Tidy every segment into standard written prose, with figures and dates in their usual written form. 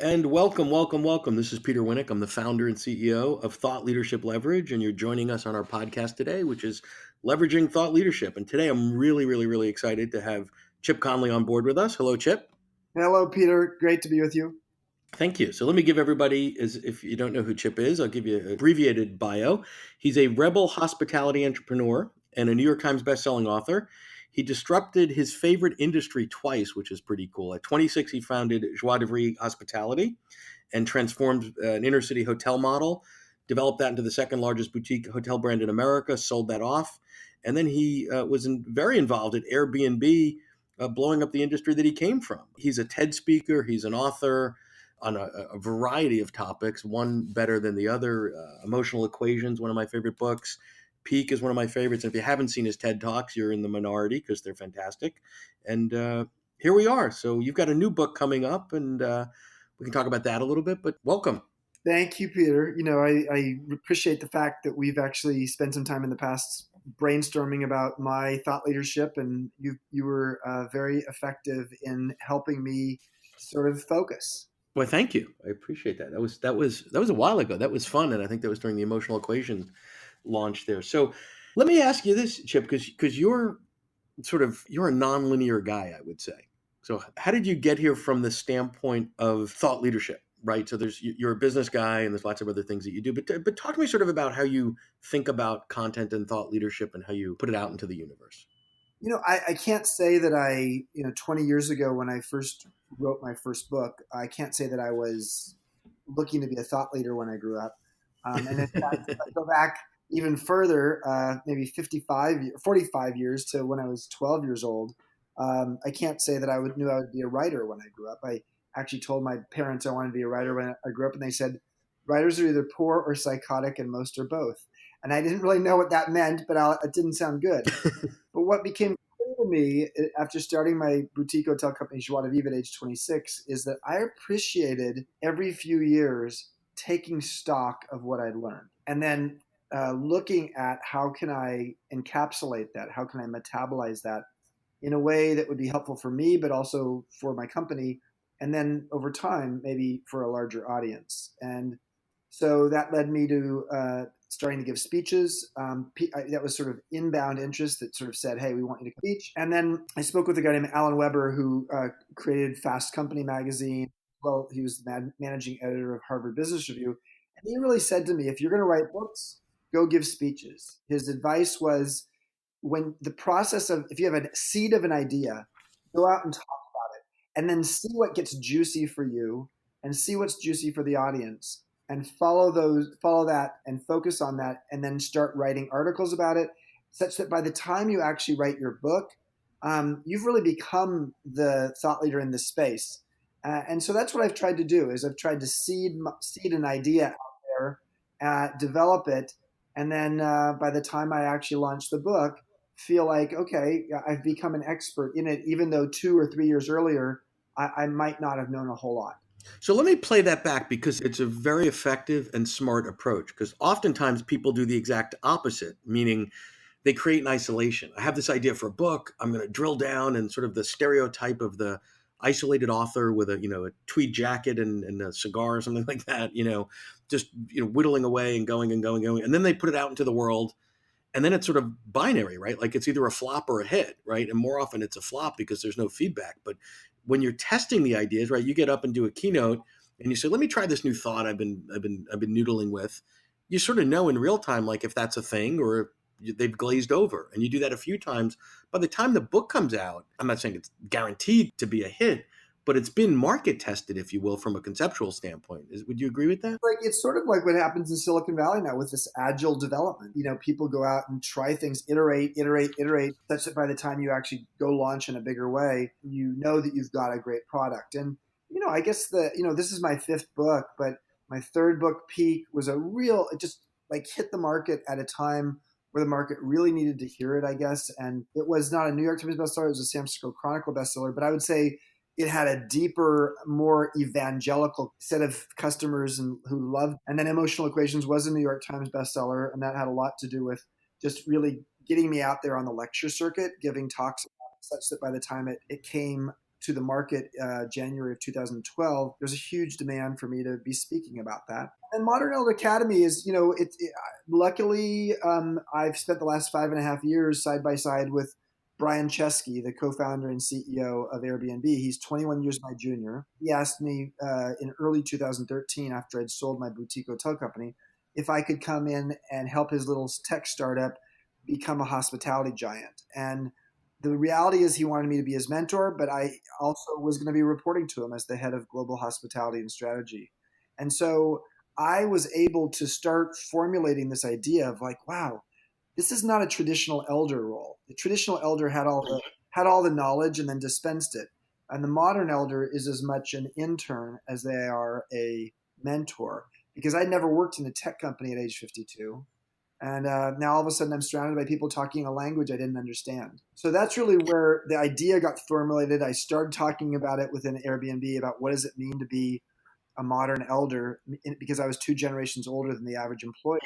And welcome, welcome, welcome. This is Peter Winick. I'm the founder and CEO of Thought Leadership Leverage, and you're joining us on our podcast today, which is Leveraging Thought Leadership. And today I'm really, really, really excited to have Chip Conley on board with us. Hello, Chip. Hello, Peter. Great to be with you. Thank you. So let me give everybody, as if you don't know who Chip is, I'll give you an abbreviated bio. He's a rebel hospitality entrepreneur and a New York Times bestselling author. He disrupted his favorite industry twice, which is pretty cool. At 26, he founded Joie de Vivre Hospitality and transformed an inner city hotel model, developed that into the second largest boutique hotel brand in America, sold that off. And then he was very involved at Airbnb, blowing up the industry that he came from. He's a TED speaker, he's an author on a variety of topics, one better than the other. Emotional Equations, one of my favorite books. Peak is one of my favorites. And if you haven't seen his TED Talks, you're in the minority because they're fantastic. And here we are. So you've got a new book coming up, and we can talk about that a little bit, but welcome. Thank you, Peter. I appreciate the fact that we've actually spent some time in the past brainstorming about my thought leadership, and you were very effective in helping me sort of focus. Well, thank you. I appreciate that. That was a while ago. That was fun, and I think that was during the Emotional Equation launch there. So let me ask you this, Chip, because you're a nonlinear guy, I would say. So how did you get here from the standpoint of thought leadership, right? So you're a business guy, and there's lots of other things that you do. But talk to me sort of about how you think about content and thought leadership and how you put it out into the universe. I can't say that 20 years ago when I first wrote my first book, I can't say that I was looking to be a thought leader when I grew up. And in fact, if I go back even further, maybe 45 years to when I was 12 years old, I can't say that knew I would be a writer when I grew up. I actually told my parents I wanted to be a writer when I grew up, and they said, writers are either poor or psychotic, and most are both. And I didn't really know what that meant, but it didn't sound good. But what became clear to me after starting my boutique hotel company, Joie de Vivre, at age 26, is that I appreciated every few years taking stock of what I'd learned and then looking at how can I encapsulate that? How can I metabolize that in a way that would be helpful for me, but also for my company? And then over time, maybe for a larger audience. And so that led me to starting to give speeches. That was sort of inbound interest that sort of said, hey, we want you to speak. And then I spoke with a guy named Alan Weber, who created Fast Company magazine. Well, he was the managing editor of Harvard Business Review. And he really said to me, if you're going to write books, go give speeches. His advice was, when the process of, if you have a seed of an idea, go out and talk about it, and then see what gets juicy for you and see what's juicy for the audience, and follow that and focus on that, and then start writing articles about it, such that by the time you actually write your book, you've really become the thought leader in this space. And so that's what I've tried to do, is I've tried to seed an idea out there, develop it, and then by the time I actually launch the book, feel like, okay, I've become an expert in it, even though 2 or 3 years earlier, I might not have known a whole lot. So let me play that back because it's a very effective and smart approach. Because oftentimes people do the exact opposite, meaning they create an isolation. I have this idea for a book. I'm going to drill down and sort of the stereotype of the isolated author with a tweed jacket and a cigar or something like that, just whittling away and going and going and going. And then they put it out into the world. And then it's sort of binary, right? Like it's either a flop or a hit, right? And more often it's a flop because there's no feedback. But when you're testing the ideas, right, you get up and do a keynote and you say, "Let me try this new thought I've been noodling with." You sort of know in real time, like if that's a thing or if they've glazed over, and you do that a few times. By the time the book comes out, I'm not saying it's guaranteed to be a hit, but it's been market tested, if you will, from a conceptual standpoint. Would you agree with that? Like, it's sort of like what happens in Silicon Valley now with this agile development. People go out and try things, iterate, such that by the time you actually go launch in a bigger way, you know that you've got a great product. And I guess this is my fifth book, but my third book, Peak, was it just like hit the market at a time where the market really needed to hear it, I guess. And it was not a New York Times bestseller, it was a San Francisco Chronicle bestseller, but I would say it had a deeper, more evangelical set of customers who loved. And then Emotional Equations was a New York Times bestseller, and that had a lot to do with just really getting me out there on the lecture circuit, giving talks, such that by the time it came to the market January of 2012, there's a huge demand for me to be speaking about that. And Modern Elder Academy is, luckily, I've spent the last 5.5 years side by side with Brian Chesky, the co-founder and CEO of Airbnb. He's 21 years my junior. He asked me in early 2013, after I'd sold my boutique hotel company, if I could come in and help his little tech startup become a hospitality giant. And the reality is he wanted me to be his mentor, but I also was going to be reporting to him as the head of global hospitality and strategy. And so I was able to start formulating this idea of like, wow, this is not a traditional elder role. The traditional elder had all the knowledge and then dispensed it. And the modern elder is as much an intern as they are a mentor. Because I never worked in a tech company at age 52. And now all of a sudden I'm surrounded by people talking a language I didn't understand. So that's really where the idea got formulated. I started talking about it within Airbnb about what does it mean to be a modern elder, because I was 2 generations older than the average employee.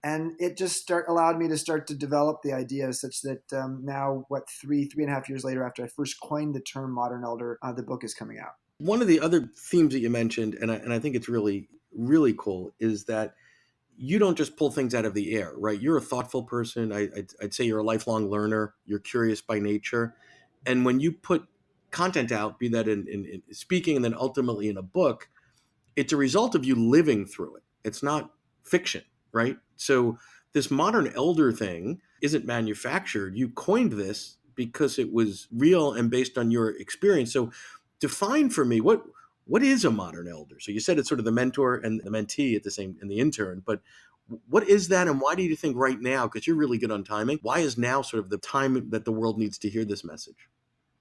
And it just allowed me to start to develop the idea such that now, 3.5 years later, after I first coined the term modern elder, the book is coming out. One of the other themes that you mentioned, and I think it's really, really cool, is that you don't just pull things out of the air, right? You're a thoughtful person. I'd say you're a lifelong learner. You're curious by nature. And when you put content out, be that in speaking and then ultimately in a book, it's a result of you living through it. It's not fiction, right? So this modern elder thing isn't manufactured. You coined this because it was real and based on your experience. So define for me what is a modern elder? So you said it's sort of the mentor and the mentee at the same and the intern, but what is that and why do you think right now, because you're really good on timing, why is now sort of the time that the world needs to hear this message?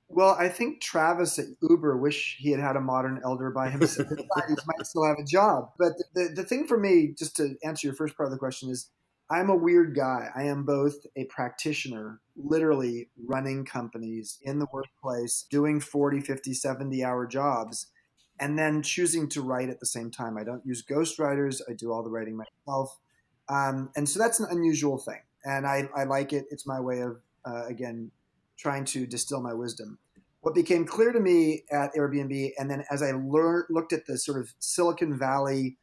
Well, I think Travis at Uber wish he had had a modern elder by himself. He might still have a job. But the thing for me, just to answer your first part of the question, is I'm a weird guy. I am both a practitioner, literally running companies in the workplace, doing 40, 50, 70-hour jobs, and then choosing to write at the same time. I don't use ghostwriters. I do all the writing myself. And so that's an unusual thing. And I like it. It's my way of, again, trying to distill my wisdom. What became clear to me at Airbnb, and then as I looked at the sort of Silicon Valley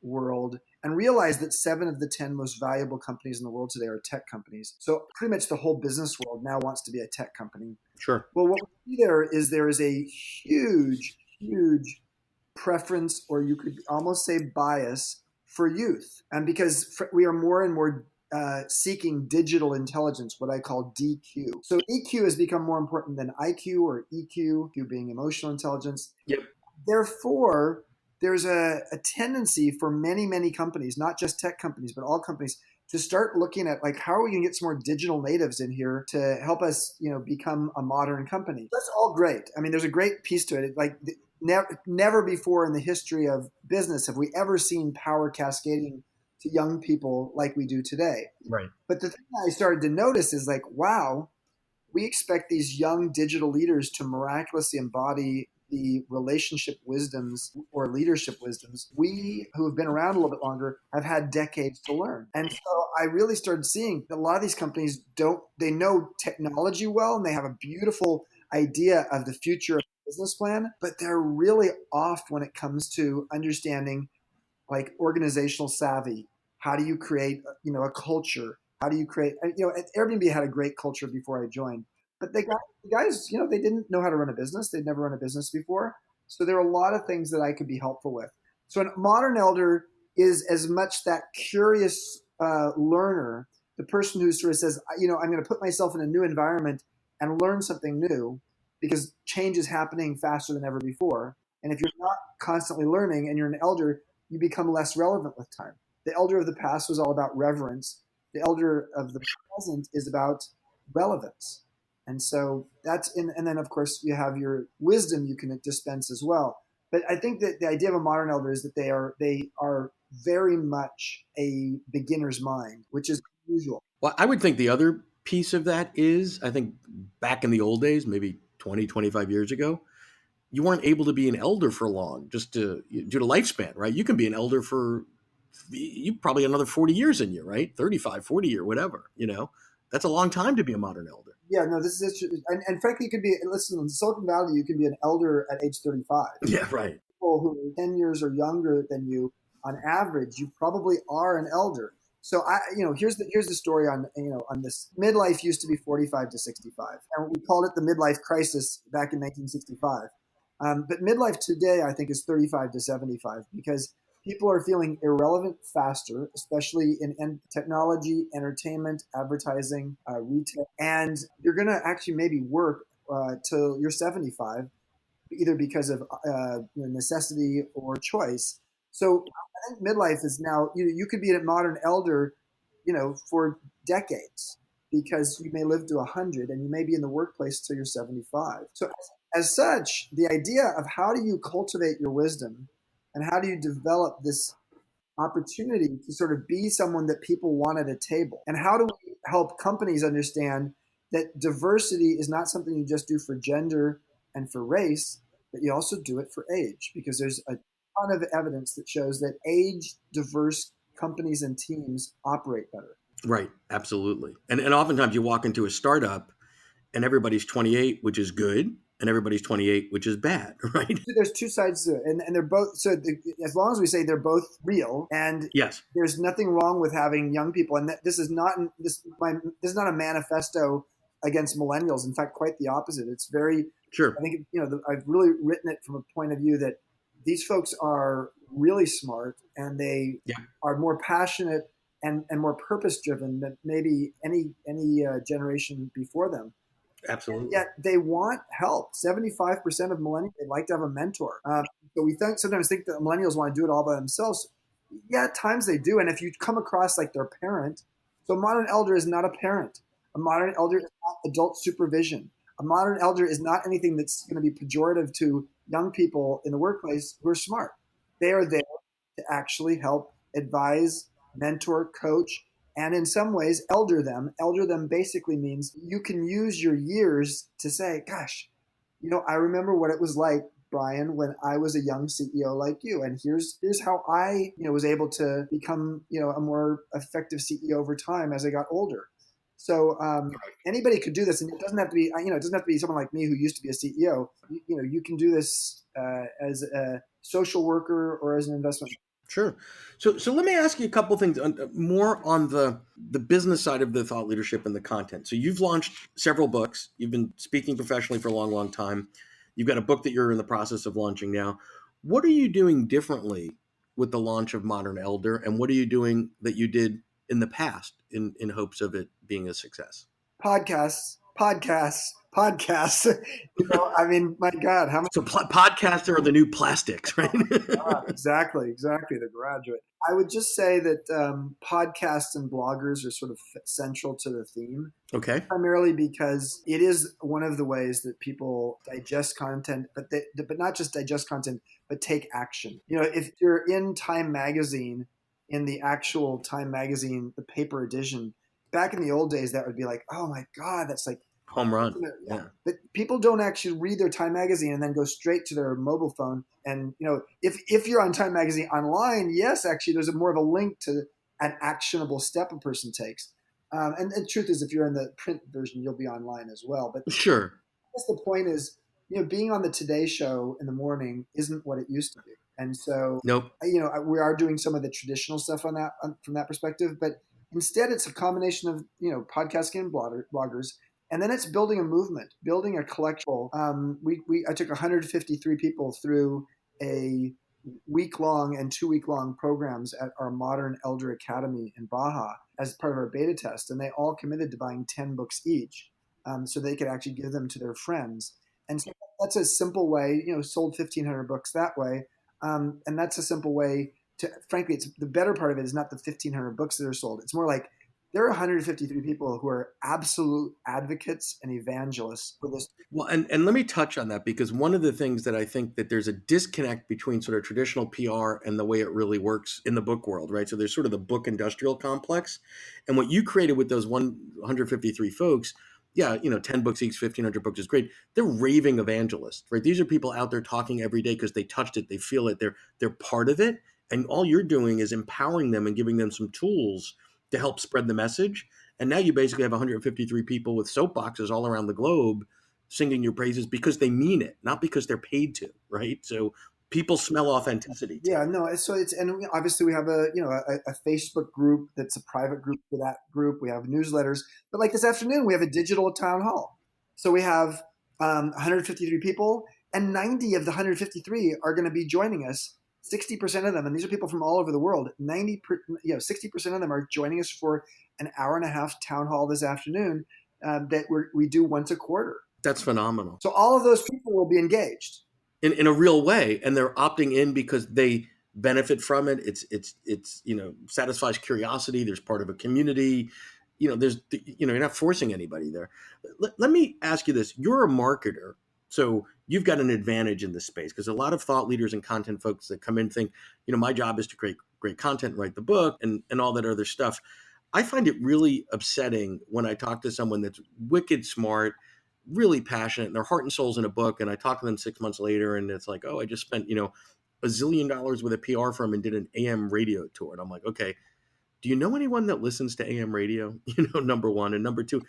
world, and realized that 7 of the 10 most valuable companies in the world today are tech companies. So pretty much the whole business world now wants to be a tech company. Sure. Well, what we see there is a huge, huge preference, or you could almost say bias, for youth. And because we are more and more seeking digital intelligence, what I call DQ. So EQ has become more important than IQ or EQ, EQ being emotional intelligence. Yep. Therefore, there's a tendency for many, many companies, not just tech companies, but all companies, to start looking at like, how are we going to get some more digital natives in here to help us, become a modern company? That's all great. I mean, there's a great piece to it. Like never before in the history of business have we ever seen power cascading to young people like we do today. Right. But the thing I started to notice is like, wow, we expect these young digital leaders to miraculously embody the relationship wisdoms or leadership wisdoms we who have been around a little bit longer have had decades to learn. And so I really started seeing that a lot of these companies they know technology well and they have a beautiful idea of the future of the business plan, but they're really off when it comes to understanding like organizational savvy. How do you create, a culture? How do you create, Airbnb had a great culture before I joined, but the guys, they didn't know how to run a business. They'd never run a business before. So there are a lot of things that I could be helpful with. So a modern elder is as much that curious learner, the person who sort of says, I'm going to put myself in a new environment and learn something new because change is happening faster than ever before. And if you're not constantly learning and you're an elder, you become less relevant with time. The elder of the past was all about reverence. The elder of the present is about relevance. And so and then of course you have your wisdom you can dispense as well. But I think that the idea of a modern elder is that they are very much a beginner's mind, which is unusual. Well, I would think the other piece of that is, I think back in the old days, maybe 20, 25 years ago, you weren't able to be an elder for long due to lifespan, right? You can be an elder for you probably another 40 years in you, right? 35, 40 or whatever, That's a long time to be a modern elder. Yeah, no, this is and frankly, you could be, listen, in Silicon Valley, you can be an elder at age 35. Yeah, right. People who are 10 years or younger than you, on average, you probably are an elder. So here's the story on, on this. Midlife used to be 45 to 65, and we called it the midlife crisis back in 1965. But midlife today, I think, is 35 to 75 because people are feeling irrelevant faster, especially in technology, entertainment, advertising, retail, and you're going to actually maybe work till you're 75, either because of necessity or choice. So I think midlife is now, you could be a modern elder, for decades, because you may live to 100 and you may be in the workplace till you're 75. So as such, the idea of how do you cultivate your wisdom and how do you develop this opportunity to sort of be someone that people want at a table, and how do we help companies understand that diversity is not something you just do for gender and for race, but you also do it for age, because there's a ton of evidence that shows that age diverse companies and teams operate better. Right. Absolutely. And oftentimes you walk into a startup and everybody's 28, which is good, and everybody's 28, which is bad, right? There's two sides to it, and they're both, as long as we say they're both real, and Yes. there's nothing wrong with having young people, and this is not this is not a manifesto against millennials. In fact, quite the opposite. It's very, Sure. I think, I've really written it from a point of view that these folks are really smart, and they Yeah. are more passionate and more purpose driven than maybe any generation before them. Absolutely. Yet they want help. 75% of millennials, they'd like to have a mentor. So we sometimes think that millennials want to do it all by themselves. Yeah, at times they do. And if you come across like their parent, so a modern elder is not a parent. A modern elder is not adult supervision. A modern elder is not anything that's going to be pejorative to young people in the workplace who are smart. They are there to actually help advise, mentor, coach, and in some ways elder them. Elder them basically means you can use your years to say, gosh, I remember what it was like, Brian, when I was a young CEO like you, and here's how I was able to become a more effective CEO over time as I got older. So anybody could do this, and it doesn't have to be it doesn't have to be someone like me who used to be a CEO. You can do this as a social worker or as an investment. Sure. So let me ask you a couple things more on the business side of the thought leadership and the content. So you've launched several books. You've been speaking professionally for a long, long time. You've got a book that you're in the process of launching now. What are you doing differently with the launch of Modern Elder, and what are you doing that you did in the past in hopes of it being a success? Podcasts. I mean, my God, how many? So podcasts are the new plastics, right? Exactly, The Graduate. I would just say that podcasts and bloggers are sort of central to the theme. Okay. Primarily because it is one of the ways that people digest content, but not just digest content, but take action. If you're in Time Magazine, in the actual Time Magazine, the paper edition, back in the old days, that would be like, oh my God, that's like Home run. yeah. Yeah. But people don't actually read their Time Magazine and then go straight to their mobile phone. And if you're on Time Magazine online, yes, actually, there's more of a link to an actionable step a person takes. And the truth is, if you're in the print version, you'll be online as well. But Sure. I guess the point is, being on the Today Show in the morning isn't what it used to be. And so, Nope. we are doing some of the traditional stuff on that from that perspective. But instead, it's a combination of podcasting and bloggers. And then it's building a movement, building a collectible. I took 153 people through a week-long and 2-week-long programs at our Modern Elder Academy in Baja as part of our beta test, and they all committed to buying 10 books each, so they could actually give them to their friends. And so that's a simple way. Sold 1,500 books that way, and that's a simple way to. Frankly, it's the better part of it is not the 1,500 books that are sold. It's more like there are 153 people who are absolute advocates and evangelists for this. Well, and let me touch on that, because one of the things that I think that there's a disconnect between sort of traditional PR and the way it really works in the book world, right? So there's sort of the book industrial complex, and what you created with those 153 folks, 10 books each, 1,500 books is great. They're raving evangelists, right? These are people out there talking every day because they touched it, they feel it, they're part of it, and all you're doing is empowering them and giving them some tools to help spread the message. And now you basically have 153 people with soapboxes all around the globe singing your praises because they mean it, not because they're paid to, right? So people smell authenticity to Yeah, me. no, so it's and obviously we have a Facebook group that's a private group for that group. We have newsletters, but like this afternoon we have a digital town hall. So we have 153 people, and 90 of the 153 are going to be joining us. 60% of them, and these are people from all over the world. 60% of them are joining us for an hour and a half town hall this afternoon that we do once a quarter. That's phenomenal. So all of those people will be engaged. In a real way, and they're opting in because they benefit from it. It's satisfies curiosity. There's part of a community. You're not forcing anybody there. Let me ask you this: you're a marketer, so you've got an advantage in this space because a lot of thought leaders and content folks that come in think, my job is to create great content, write the book, and all that other stuff. I find it really upsetting when I talk to someone that's wicked smart, really passionate, and their heart and soul's in a book, and I talk to them 6 months later, and it's like, oh, I just spent $1 zillion with a PR firm and did an AM radio tour, and I'm like, okay, do you know anyone that listens to AM radio? Number one, and number two,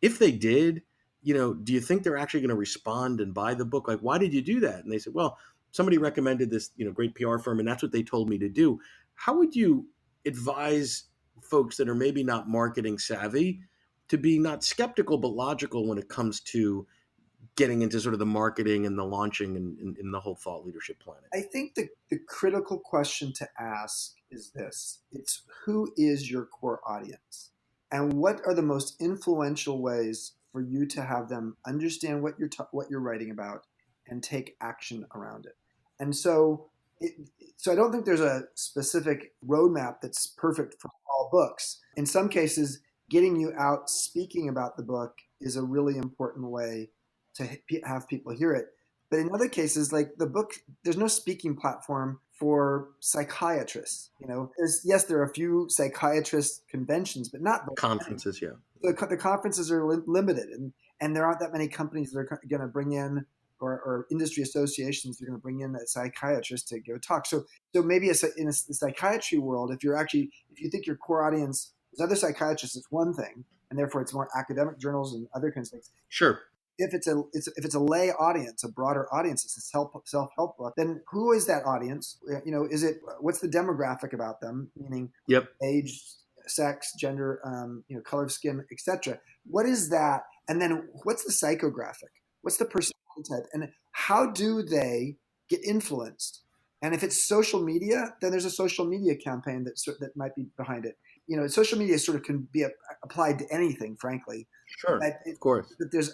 if they did, do you think they're actually going to respond and buy the book? Like, why did you do that? And they said, well, somebody recommended this, great PR firm, and that's what they told me to do. How would you advise folks that are maybe not marketing savvy to be not skeptical but logical when it comes to getting into sort of the marketing and the launching and in the whole thought leadership planet? I think the critical question to ask is this. It's who is your core audience? And what are the most influential ways for you to have them understand what you're writing about and take action around it? And it, so I don't think there's a specific roadmap that's perfect for all books. In some cases, getting you out speaking about the book is a really important way to have people hear it. But in other cases, like the book, there's no speaking platform for psychiatrists. Yes, there are a few psychiatrist conventions, but not very many. Conferences, yeah. The conferences are limited, and there aren't that many companies that are going to bring in or industry associations that are going to bring in a psychiatrist to give a talk. So maybe in the psychiatry world, if you think your core audience is other psychiatrists, it's one thing, and therefore it's more academic journals and other kinds of things. Sure. If it's a lay audience, a broader audience, it's a self-help book, then who is that audience? What's the demographic about them? Meaning, Yep. age, sex, gender, color of skin, etc. What is that? And then what's the psychographic? What's the personality type? And how do they get influenced? And if it's social media, then there's a social media campaign that might be behind it. Social media sort of can be applied to anything, frankly. Sure. Of course. But there's,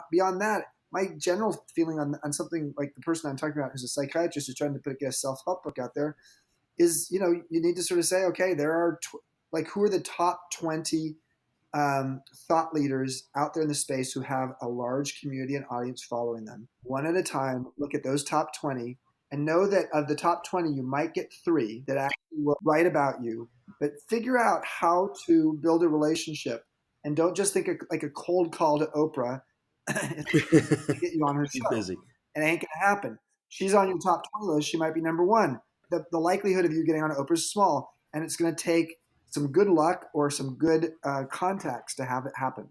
beyond that, my general feeling on something like the person I'm talking about, who's a psychiatrist who's trying to get a self-help book out there, is, you need to sort of say, okay, there are who are the top 20 thought leaders out there in the space who have a large community and audience following them. One at a time, look at those top 20 and know that of the top 20, you might get 3 that actually will write about you, but figure out how to build a relationship. And don't just think like a cold call to Oprah to get you on her She's show. busy. It ain't going to happen. She's on your top 20 list. She might be number 1. The likelihood of you getting on Oprah is small, and it's going to take some good luck or some good contacts to have it happen.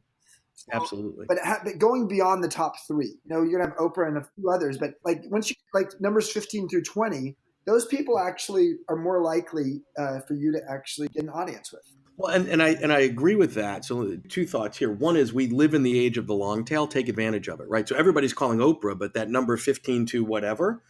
So, Absolutely. But going beyond the top 3, you're going to have Oprah and a few others. But once you numbers 15 through 20, those people actually are more likely for you to actually get an audience with. Well, and I agree with that. So 2 thoughts here. One is we live in the age of the long tail. Take advantage of it, right? So everybody's calling Oprah, but that number 15 to whatever,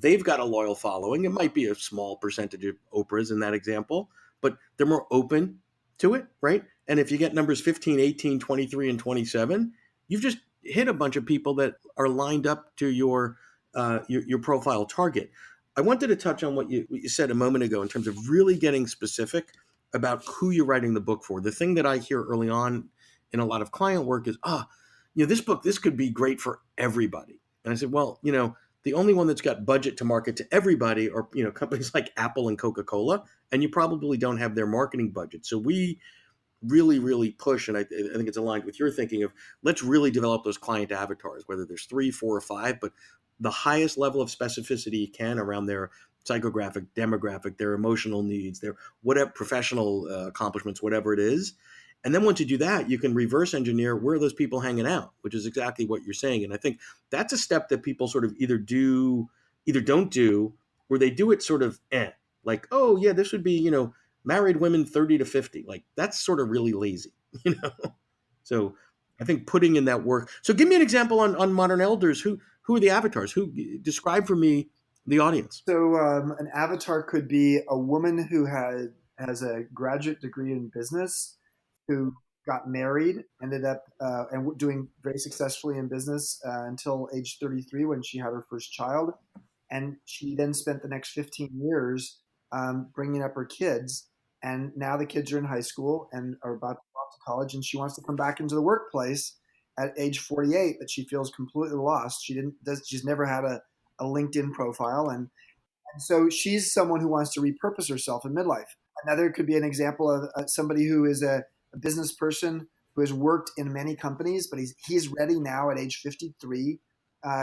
they've got a loyal following. It might be a small percentage of Oprahs in that example, but they're more open to it, right? And if you get numbers 15, 18, 23, and 27, you've just hit a bunch of people that are lined up to your profile target. I wanted to touch on what you said a moment ago in terms of really getting specific about who you're writing the book for. The thing that I hear early on in a lot of client work is, this could be great for everybody. And I said, well, the only one that's got budget to market to everybody are, companies like Apple and Coca-Cola, and you probably don't have their marketing budget. So we really, really push, and I think it's aligned with your thinking of let's really develop those client avatars, whether there's 3, 4, or 5, but the highest level of specificity you can around their psychographic, demographic, their emotional needs, their whatever professional accomplishments, whatever it is, And then once you do that, you can reverse engineer where are those people hanging out, which is exactly what you're saying. And I think that's a step that people sort of either don't do, or they do it sort of like, oh yeah, this would be, married women 30 to 50. Like that's sort of really lazy, you know? So I think putting in that work. So give me an example on Modern Elders. Who are the avatars? Who describe for me the audience? So an avatar could be a woman who has a graduate degree in business, who got married, ended up doing very successfully in business until age 33 when she had her first child, and she then spent the next 15 years bringing up her kids, and now the kids are in high school and are about to go off to college, and she wants to come back into the workplace at age 48, but she feels completely lost. She's never had a LinkedIn profile, and so she's someone who wants to repurpose herself in midlife. Another could be an example of somebody who is a business person who has worked in many companies, but he's ready now at age 53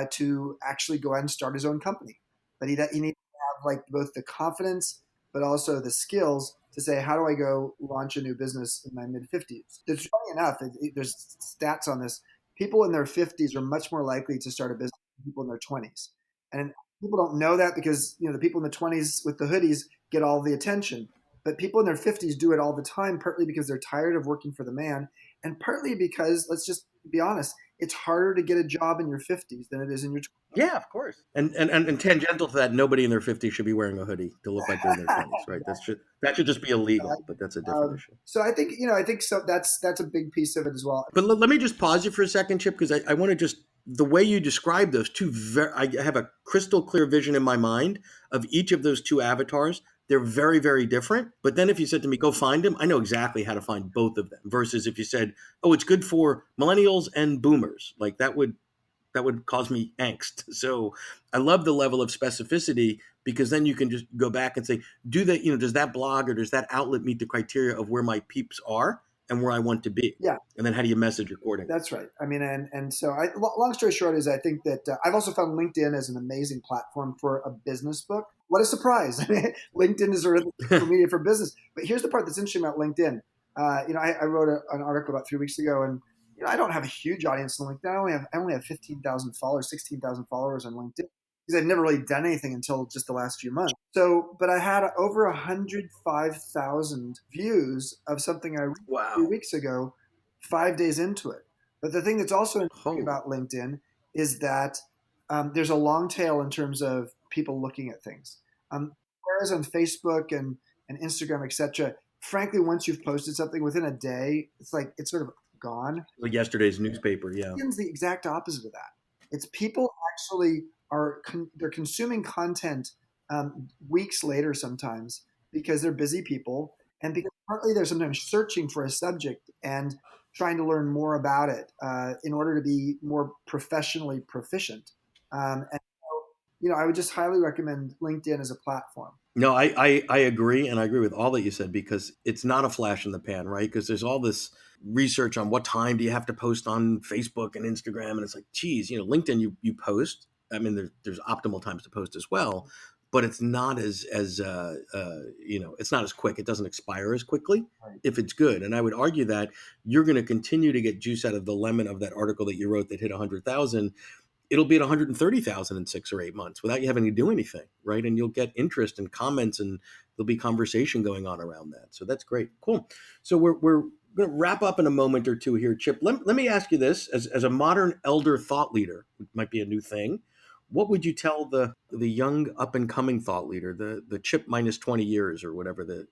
to actually go out and start his own company. But he needs to have like both the confidence, but also the skills to say, how do I go launch a new business in my mid 50s? There's funny enough, there's stats on this. People in their 50s are much more likely to start a business than people in their 20s. And people don't know that because the people in the 20s with the hoodies get all the attention, but people in their 50s do it all the time, partly because they're tired of working for the man, and partly because, let's just be honest, it's harder to get a job in your 50s than it is in your 20s. Yeah, of course. And tangential to that, nobody in their 50s should be wearing a hoodie to look like they're in their 20s, right? That should just be illegal, but that's a different issue. So I think so. That's a big piece of it as well. But let me just pause you for a second, Chip, because I want to just the way you describe those two. I have a crystal clear vision in my mind of each of those two avatars. They're very, very different. But then if you said to me, go find them, I know exactly how to find both of them. Versus if you said, oh, it's good for millennials and boomers, like that would cause me angst. So I love the level of specificity because then you can just go back and say, does that blog or does that outlet meet the criteria of where my peeps are and where I want to be? Yeah, And then how do you message accordingly? that's right. I mean, and so long story short is I think that I've also found LinkedIn as an amazing platform for a business book. What a surprise! LinkedIn is sort of social media for business. But here's the part that's interesting about LinkedIn. I wrote an article about 3 weeks ago, and I don't have a huge audience on LinkedIn. I only have 15,000 followers, 16,000 followers on LinkedIn because I've never really done anything until just the last few months. So, but I had over 105,000 views of something I wrote three Wow. weeks ago, 5 days into it. But the thing that's also interesting Oh, about LinkedIn is that there's a long tail in terms of people looking at things. Whereas on Facebook and Instagram, etc., frankly, once you've posted something within a day, it's sort of gone. like yesterday's newspaper. Yeah. LinkedIn's the exact opposite of that. It's people actually they're consuming content weeks later sometimes because they're busy people, and because partly they're sometimes searching for a subject and trying to learn more about it in order to be more professionally proficient. And so, I would just highly recommend LinkedIn as a platform. No, I agree. And I agree with all that you said because it's not a flash in the pan, right? Because there's all this research on what time do you have to post on Facebook and Instagram. And it's like, geez, LinkedIn, you post. I mean, there's optimal times to post as well, but it's not it's not as quick. It doesn't expire as quickly Right. if it's good. And I would argue that you're going to continue to get juice out of the lemon of that article that you wrote that hit 100,000. It'll be at 130,000 in 6 or 8 months without you having to do anything, right? And you'll get interest and comments, and there'll be conversation going on around that. So that's great, cool. So we're going to wrap up in a moment or two here, Chip. Let me ask you this: as a modern elder thought leader, which might be a new thing, what would you tell the young up and coming thought leader, the Chip minus 20 years or whatever the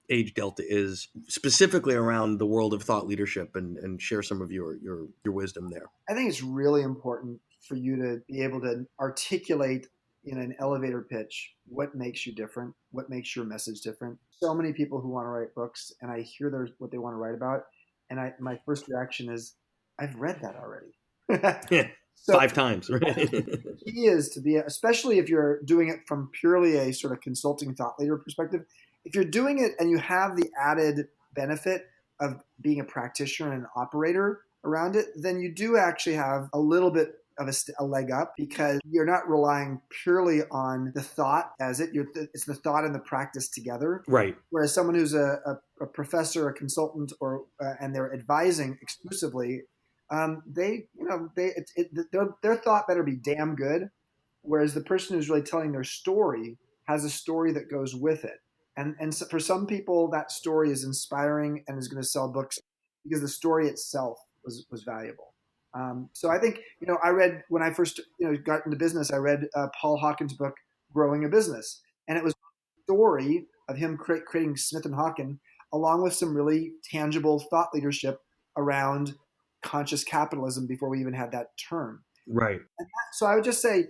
age delta is, specifically around the world of thought leadership, and share some of your wisdom there? I think it's really important for you to be able to articulate in an elevator pitch what makes you different, what makes your message different. So many people who want to write books, and I hear what they want to write about, and my first reaction is, I've read that already. Yeah, So 5 times, right? the key is to be, especially if you're doing it from purely a sort of consulting thought leader perspective, if you're doing it and you have the added benefit of being a practitioner and an operator around it, then you do actually have a little bit of a leg up because you're not relying purely on the thought as it's the thought and the practice together. Right. Whereas someone who's a professor, a consultant, or and they're advising exclusively, their thought better be damn good. Whereas the person who's really telling their story has a story that goes with it. And so for some people, that story is inspiring and is going to sell books because the story itself was valuable. So I think, I read when I first, got into business, I read Paul Hawken's book, Growing a Business. And it was a story of him creating Smith and Hawken, along with some really tangible thought leadership around conscious capitalism before we even had that term. Right. So I would just say,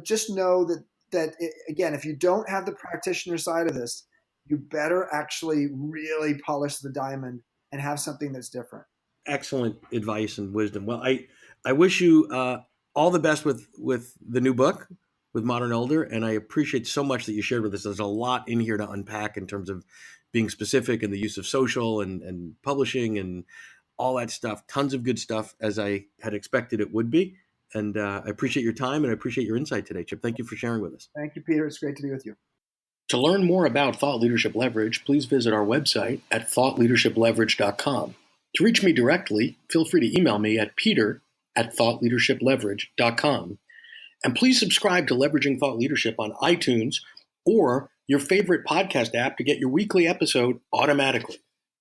just know that again, if you don't have the practitioner side of this, you better actually really polish the diamond and have something that's different. Excellent advice and wisdom. Well, I wish you all the best with the new book with Modern Elder, and I appreciate so much that you shared with us. There's a lot in here to unpack in terms of being specific and the use of social and publishing and all that stuff. Tons of good stuff, as I had expected it would be. And I appreciate your time and I appreciate your insight today, Chip. Thank you for sharing with us. Thank you, Peter. It's great to be with you. To learn more about Thought Leadership Leverage, please visit our website at thoughtleadershipleverage.com. To reach me directly, feel free to email me at peter@thoughtleadershipleverage.com. And please subscribe to Leveraging Thought Leadership on iTunes or your favorite podcast app to get your weekly episode automatically.